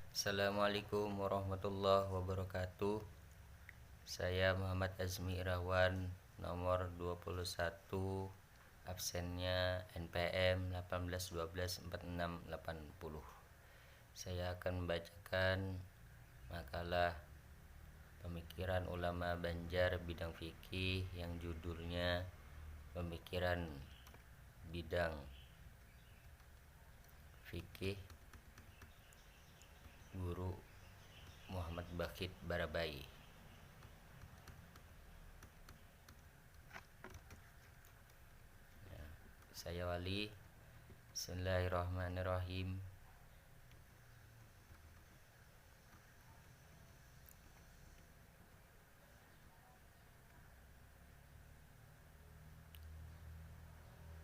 Assalamualaikum warahmatullahi wabarakatuh. Saya Muhammad Azmi Irawan, nomor 21, absennya NPM 18124680. Saya akan membacakan makalah pemikiran ulama Banjar bidang fikih yang judulnya Pemikiran Bidang Fikih Guru Muhammad Bakhit Barabai. Saya Wali. Bismillahirrahmanirrahim.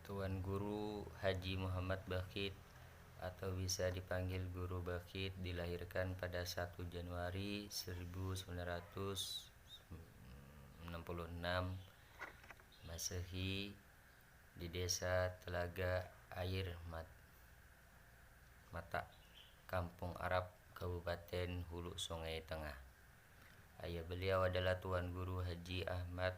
Tuan Guru Haji Muhammad Bakhit atau bisa dipanggil Guru Bakhit dilahirkan pada 1 Januari 1966 Masehi di desa Telaga Air Mata, Kampung Arab, Kabupaten Hulu Sungai Tengah. Ayah beliau adalah Tuan Guru Haji Ahmad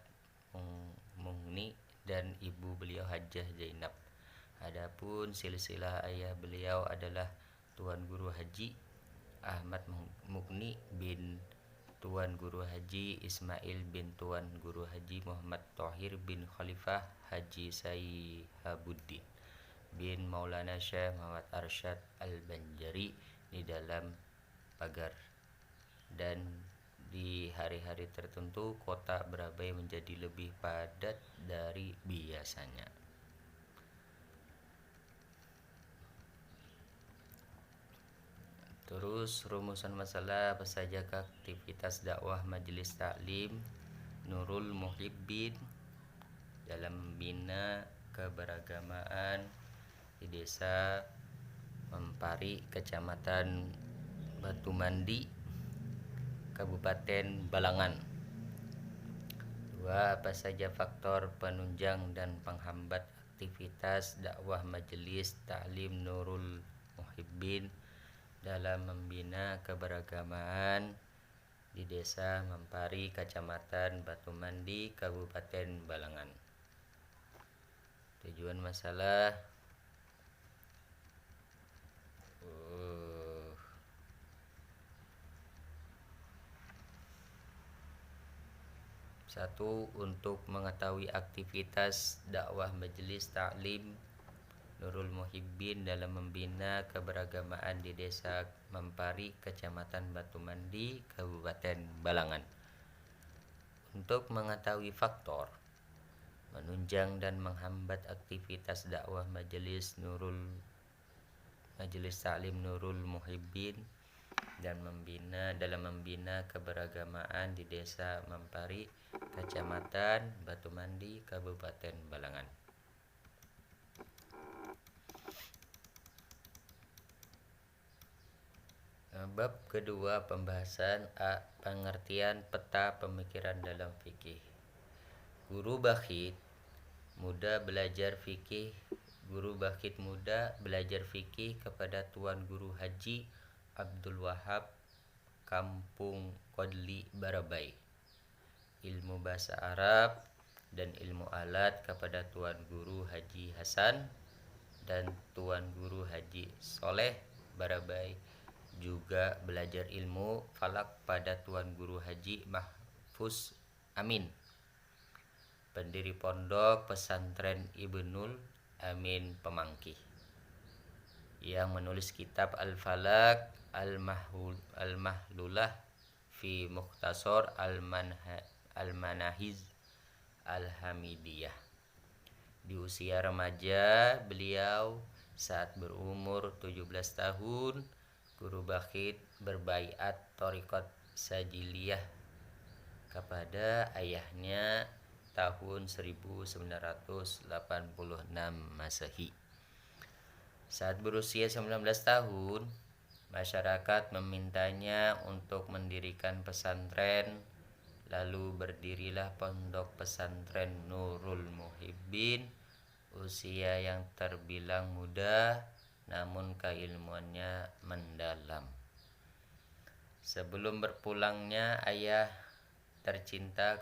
Mungni dan ibu beliau Hajah Zainab. Adapun silsilah ayah beliau adalah Tuan Guru Haji Ahmad Mugni bin Tuan Guru Haji Ismail bin Tuan Guru Haji Muhammad Thohir bin Khalifah Haji Saihabuddin bin Maulana Syekh Muhammad Arsyad Al-Banjari di dalam pagar. Dan di hari-hari tertentu kota Barabai menjadi lebih padat dari biasanya. Terus rumusan masalah apa saja aktivitas dakwah Majelis Taklim Nurul Muhibbin dalam membina keberagamaan di desa Mempari, Kecamatan Batu Mandi, Kabupaten Balangan. 2. Apa saja faktor penunjang dan penghambat aktivitas dakwah Majelis Taklim Nurul Muhibbin dalam membina keberagamaan di desa Mempari, Kecamatan Batu Mandi, Kabupaten Balangan. Tujuan masalah 1. Untuk mengetahui aktivitas dakwah Majelis Taklim Nurul Muhibbin dalam membina keberagamaan di desa Mempari, Kecamatan Batu Mandi, Kabupaten Balangan. Untuk mengetahui faktor menunjang dan menghambat aktivitas dakwah Majelis Taklim Nurul Muhibbin dan dalam membina keberagamaan di desa Mempari, Kecamatan Batu Mandi, Kabupaten Balangan. Bab kedua, pembahasan A. Pengertian peta pemikiran dalam fikih. Guru Bakhit muda belajar fikih kepada Tuan Guru Haji Abdul Wahab, Kampung Kodli, Barabai. Ilmu bahasa Arab dan ilmu alat kepada Tuan Guru Haji Hasan dan Tuan Guru Haji Soleh, Barabai. Juga belajar ilmu falak pada Tuan Guru Haji Mahfuz Amin, pendiri pondok pesantren Ibnul Amin Pemangkih, yang menulis kitab Al-Falak Al-Mahlulah fi Mukhtasar Al-Manahiz Al-Hamidiyah. Di usia remaja beliau saat berumur 17 tahun, Guru Bakhit berbaiat Thariqat Sajiliyah kepada ayahnya tahun 1986 Masehi. Saat berusia 19 tahun, masyarakat memintanya untuk mendirikan pesantren, lalu berdirilah pondok pesantren Nurul Muhibbin. Usia yang terbilang muda, namun keilmuannya mendalam. Sebelum berpulangnya ayah tercinta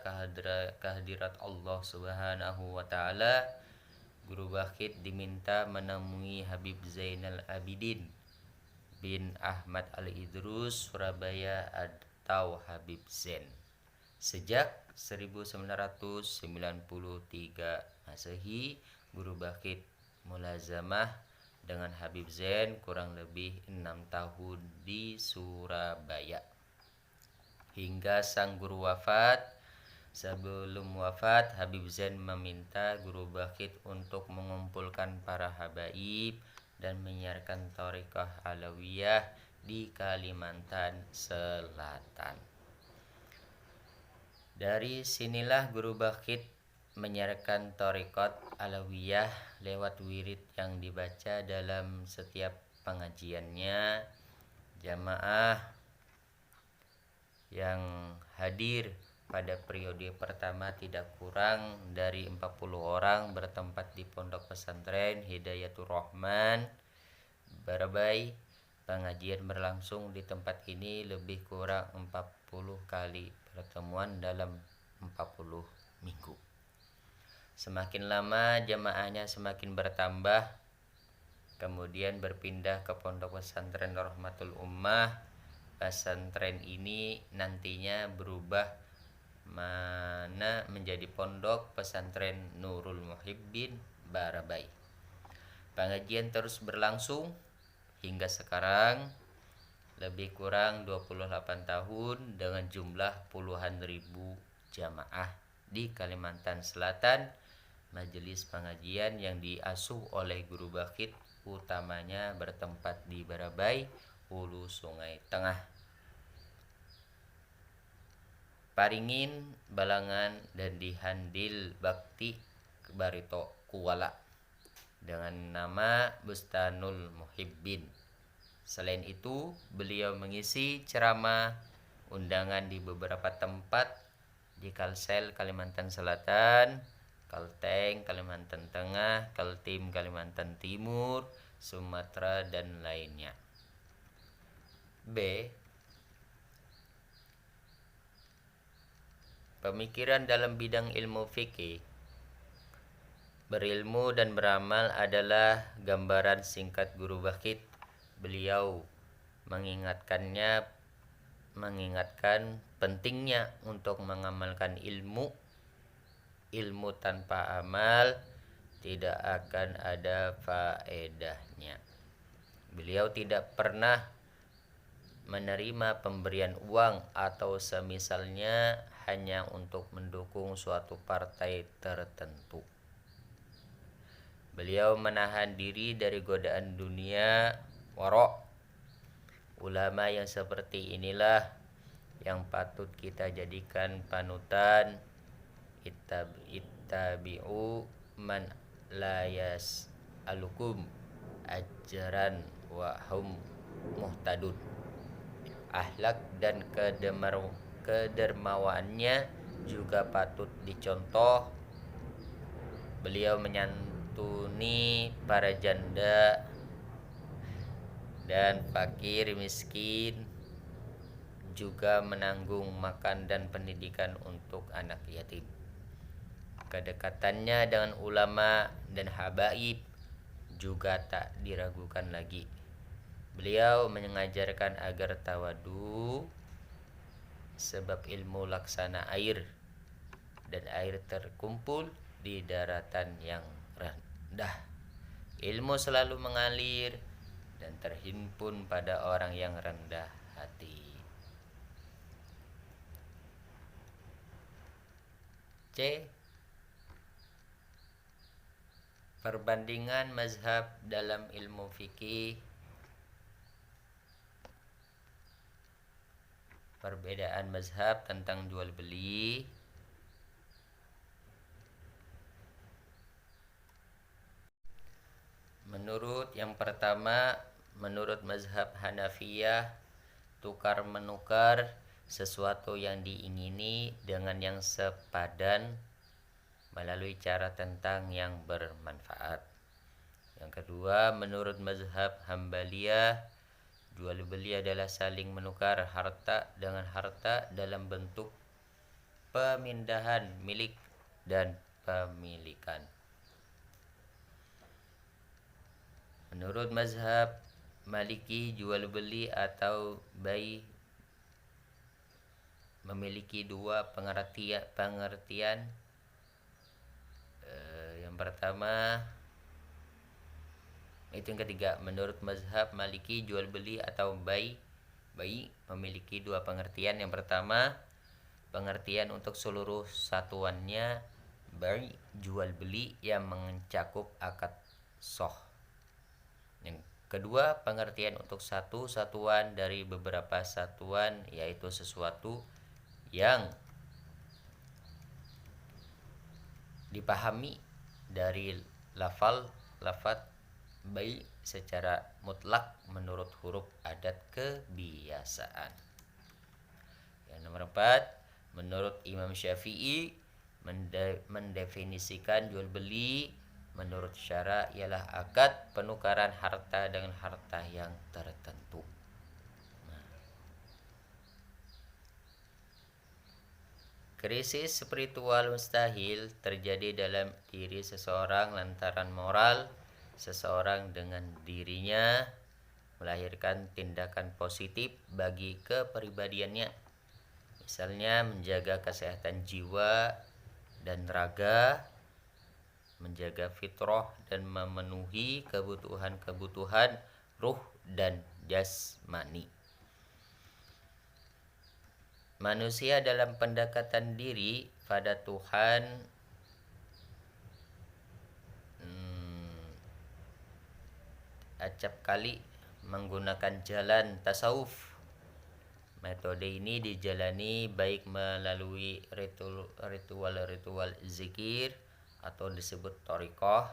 kehadirat Allah Subhanahu wa taala, Guru Bakhit diminta menemui Habib Zainal Abidin bin Ahmad Al-Idrus Surabaya atau Habib Zain. Sejak 1993 Masehi, Guru Bakhit mulazamah dengan Habib Zain kurang lebih 6 tahun di Surabaya. Hingga sang guru wafat. Sebelum wafat, Habib Zain meminta Guru Bakhit untuk mengumpulkan para habaib dan menyiarkan thariqah Alawiyah di Kalimantan Selatan. Dari sinilah Guru Bakhit menyiarkan thariqat Alawiyah lewat wirid yang dibaca dalam setiap pengajiannya. Jamaah yang hadir pada periode pertama tidak kurang dari 40 orang bertempat di Pondok Pesantren Hidayatul Rahman, Barabai. Pengajian berlangsung di tempat ini lebih kurang 40 kali pertemuan dalam 40 minggu. Semakin lama jamaahnya semakin bertambah, kemudian berpindah ke Pondok Pesantren Rahmatul Ummah. Pesantren ini nantinya berubah menjadi Pondok Pesantren Nurul Muhibbin Barabai. Pengajian terus berlangsung hingga sekarang, lebih kurang 28 tahun dengan jumlah puluhan ribu jamaah di Kalimantan Selatan. Majelis pengajian yang diasuh oleh Guru Bakhit utamanya bertempat di Barabai, Hulu Sungai Tengah, Paringin, Balangan, dan di Handil Bakti Barito Kuala dengan nama Bustanul Muhibbin. Selain itu, beliau mengisi ceramah undangan di beberapa tempat di Kalsel Kalimantan Selatan, Kalteng Kalimantan Tengah, Kaltim Kalimantan Timur, Sumatera, dan lainnya. B. Pemikiran dalam bidang ilmu fikih. Berilmu dan beramal adalah gambaran singkat Guru Bakhit. Beliau mengingatkan pentingnya untuk mengamalkan ilmu. Ilmu tanpa amal tidak akan ada faedahnya. Beliau tidak pernah menerima pemberian uang atau semisalnya hanya untuk mendukung suatu partai tertentu. Beliau menahan diri dari godaan dunia warok. Ulama yang seperti inilah yang patut kita jadikan panutan. Ittabi'u man la yas'alukum ajran wa hum muhtadun. Akhlak dan kedermawaannya juga patut dicontoh. Beliau menyantuni para janda dan fakir miskin, juga menanggung makan dan pendidikan untuk anak yatim. Kedekatannya dengan ulama dan habaib juga tak diragukan lagi. Beliau mengajarkan agar tawadu, sebab ilmu laksana air, dan air terkumpul di daratan yang rendah. Ilmu selalu mengalir dan terhimpun pada orang yang rendah hati. C. Perbandingan mazhab dalam ilmu fikih. Perbedaan mazhab tentang jual beli. Yang pertama, menurut mazhab Hanafiyah, tukar menukar sesuatu yang diingini dengan yang sepadan melalui cara tentang yang bermanfaat. Yang kedua, menurut mazhab Hambaliyah, Jual beli adalah saling menukar harta dengan harta dalam bentuk pemindahan milik dan pemilikan. Menurut mazhab Maliki, jual beli atau bai memiliki dua pengertian. Yang pertama, itu yang ketiga. Menurut mazhab Maliki, jual beli atau bai memiliki dua pengertian. Yang pertama, pengertian untuk seluruh satuannya, bai jual beli yang mencakup akad soh. Yang kedua, pengertian untuk satu satuan dari beberapa satuan, yaitu sesuatu yang dipahami dari lafaz bai secara mutlak menurut huruf adat kebiasaan. Yang nomor 4, menurut Imam Syafi'i, mendefinisikan jual beli menurut syara ialah akad penukaran harta dengan harta yang tertentu. Krisis spiritual mustahil terjadi dalam diri seseorang lantaran moral seseorang dengan dirinya melahirkan tindakan positif bagi kepribadiannya. Misalnya menjaga kesehatan jiwa dan raga, menjaga fitrah dan memenuhi kebutuhan-kebutuhan ruh dan jasmani. Manusia dalam pendekatan diri pada Tuhan acap kali menggunakan jalan tasawuf. Metode ini dijalani baik melalui ritual zikir atau disebut thariqah,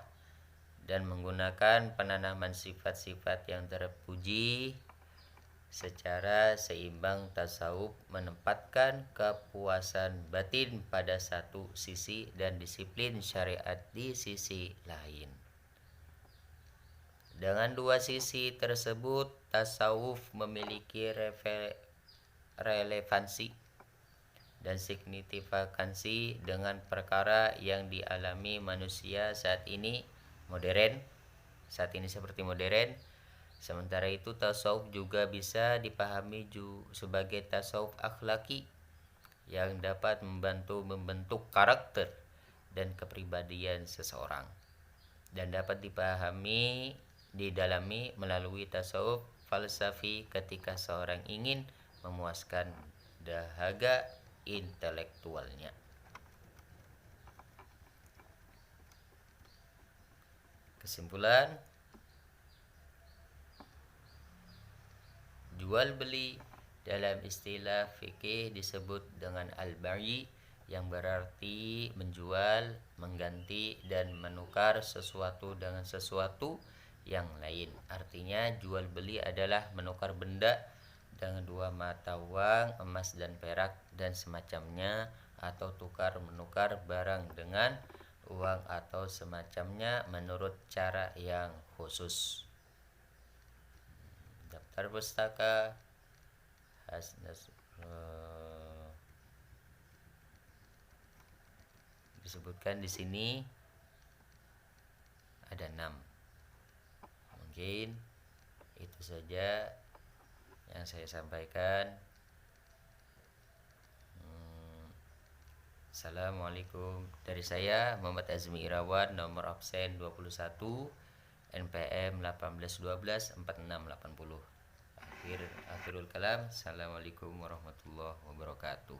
dan menggunakan penanaman sifat-sifat yang terpuji. Secara seimbang, tasawuf menempatkan kepuasan batin pada satu sisi dan disiplin syariat di sisi lain. Dengan dua sisi tersebut, tasawuf memiliki relevansi dan signifikansi dengan perkara yang dialami manusia saat ini seperti modern. Sementara itu, tasawuf juga bisa dipahami sebagai tasawuf akhlaki yang dapat membentuk karakter dan kepribadian seseorang, dan dapat didalami melalui tasawuf falsafi ketika seorang ingin memuaskan dahaga intelektualnya. Kesimpulan, jual beli dalam istilah fikih disebut dengan al-bai', yang berarti menjual, mengganti dan menukar sesuatu dengan sesuatu yang lain. Artinya jual beli adalah menukar benda dengan dua mata uang, emas dan perak dan semacamnya, atau tukar menukar barang dengan uang atau semacamnya menurut cara yang khusus. Daftar pustaka disebutkan di sini ada 6. Mungkin itu saja yang saya sampaikan. Assalamualaikum. Dari saya Muhammad Azmi Irawan, nomor absen 21, NPM 1812 4680. Akhirul kalam. Assalamualaikum warahmatullahi wabarakatuh.